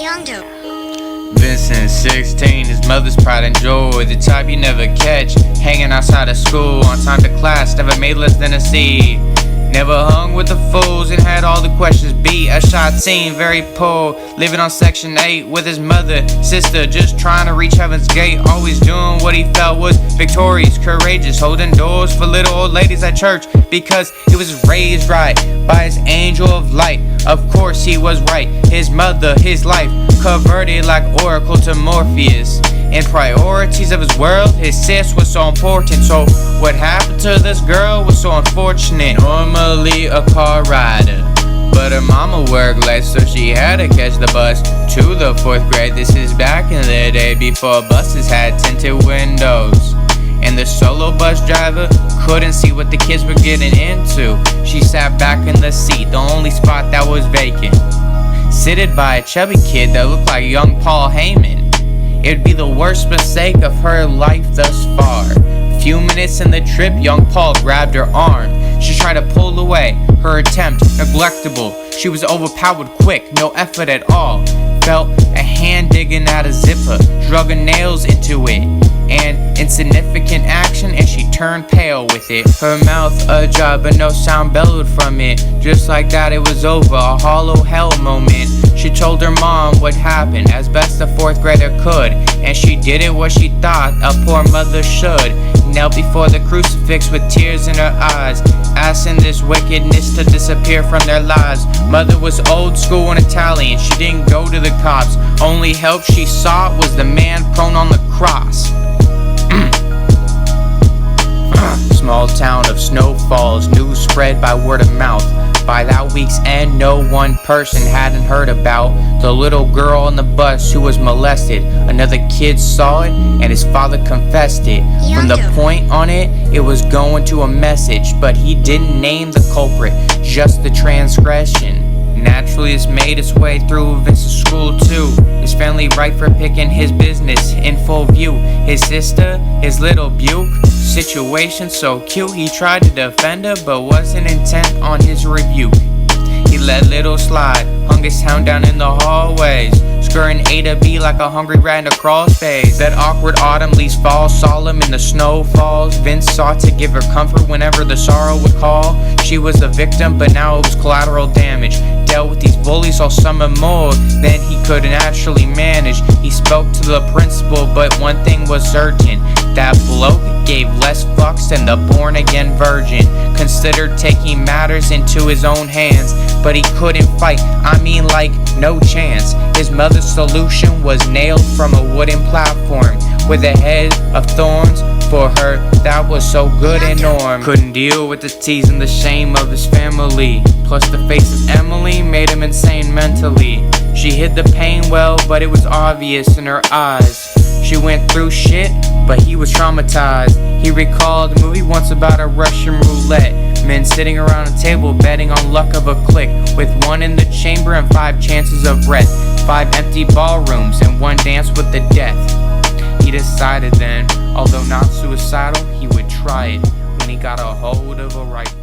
Youngdo. Vincent, 16, his mother's pride and joy, the type you never catch, hanging outside of school, on time to class, never made less than a C. Never hung with the fools and had all the questions beat. A shot team, very poor, living on section 8 with his mother, sister, just trying to reach heaven's gate. Always doing what he felt was victorious, courageous, holding doors for little old ladies at church, because he was raised right by his angel of light. Of course he was right, his mother, his life, converted like Oracle to Morpheus. In priorities of his world, his sis was so important. So what happened to this girl was so unfortunate. Normally a car rider, but her mama worked late, so she had to catch the bus to the 4th grade. This is back in the day before buses had tinted windows, and the solo bus driver couldn't see what the kids were getting into. She sat back in the seat, the only spot that was vacant, seated by a chubby kid that looked like young Paul Heyman. It'd be the worst mistake of her life thus far. A few minutes in the trip, young Paul grabbed her arm. She tried to pull away, her attempt neglectable. She was overpowered quick, no effort at all. Felt a hand digging at a zipper, drug her nails into it. An insignificant action, and she turned pale with it. Her mouth ajar, but no sound bellowed from it. Just like that, it was over, a hollow hell moment. She told her mom what happened as best a 4th grader could, and she did it what she thought a poor mother should. Knelt before the crucifix with tears in her eyes, asking this wickedness to disappear from their lives. Mother was old school and Italian, she didn't go to the cops. Only help she sought was the man prone on the cross. Small town of Snow Falls, news spread by word of mouth. By that week's end, no one person hadn't heard about the little girl on the bus who was molested. Another kid saw it, and his father confessed it. From the point on it, it was going to a message, but he didn't name the culprit, just the transgression. Naturally, it's made its way through Vince's school too. His family right for picking his business in full view. His sister, his little Buke, situation so cute. He tried to defend her, but wasn't intent on his rebuke. He let little slide, hung his hound down in the hallways, scurrying A to B like a hungry rat in a crawl space. That awkward autumn leaves fall solemn in the snow falls. Vince sought to give her comfort whenever the sorrow would call. She was a victim, but now it was collateral damage. Dealt with these bullies all summer more than he could naturally manage. He spoke to the principal, but one thing was certain: that bloke gave less fucks than the born-again virgin. Considered taking matters into his own hands, but he couldn't fight, I mean like no chance. His mother's solution was nailed from a wooden platform with a head of thorns. For her, that was so good a norm. Couldn't deal with the tease and the shame of his family, plus the face of Emily made him insane mentally. She hid the pain well, but it was obvious in her eyes. She went through shit, but he was traumatized. He recalled a movie once about a Russian roulette, men sitting around a table betting on luck of a click, with one in the chamber and 5 chances of breath, 5 empty ballrooms and 1 dance with the death. He decided then, although not suicidal, he would try it when he got a hold of a rifle.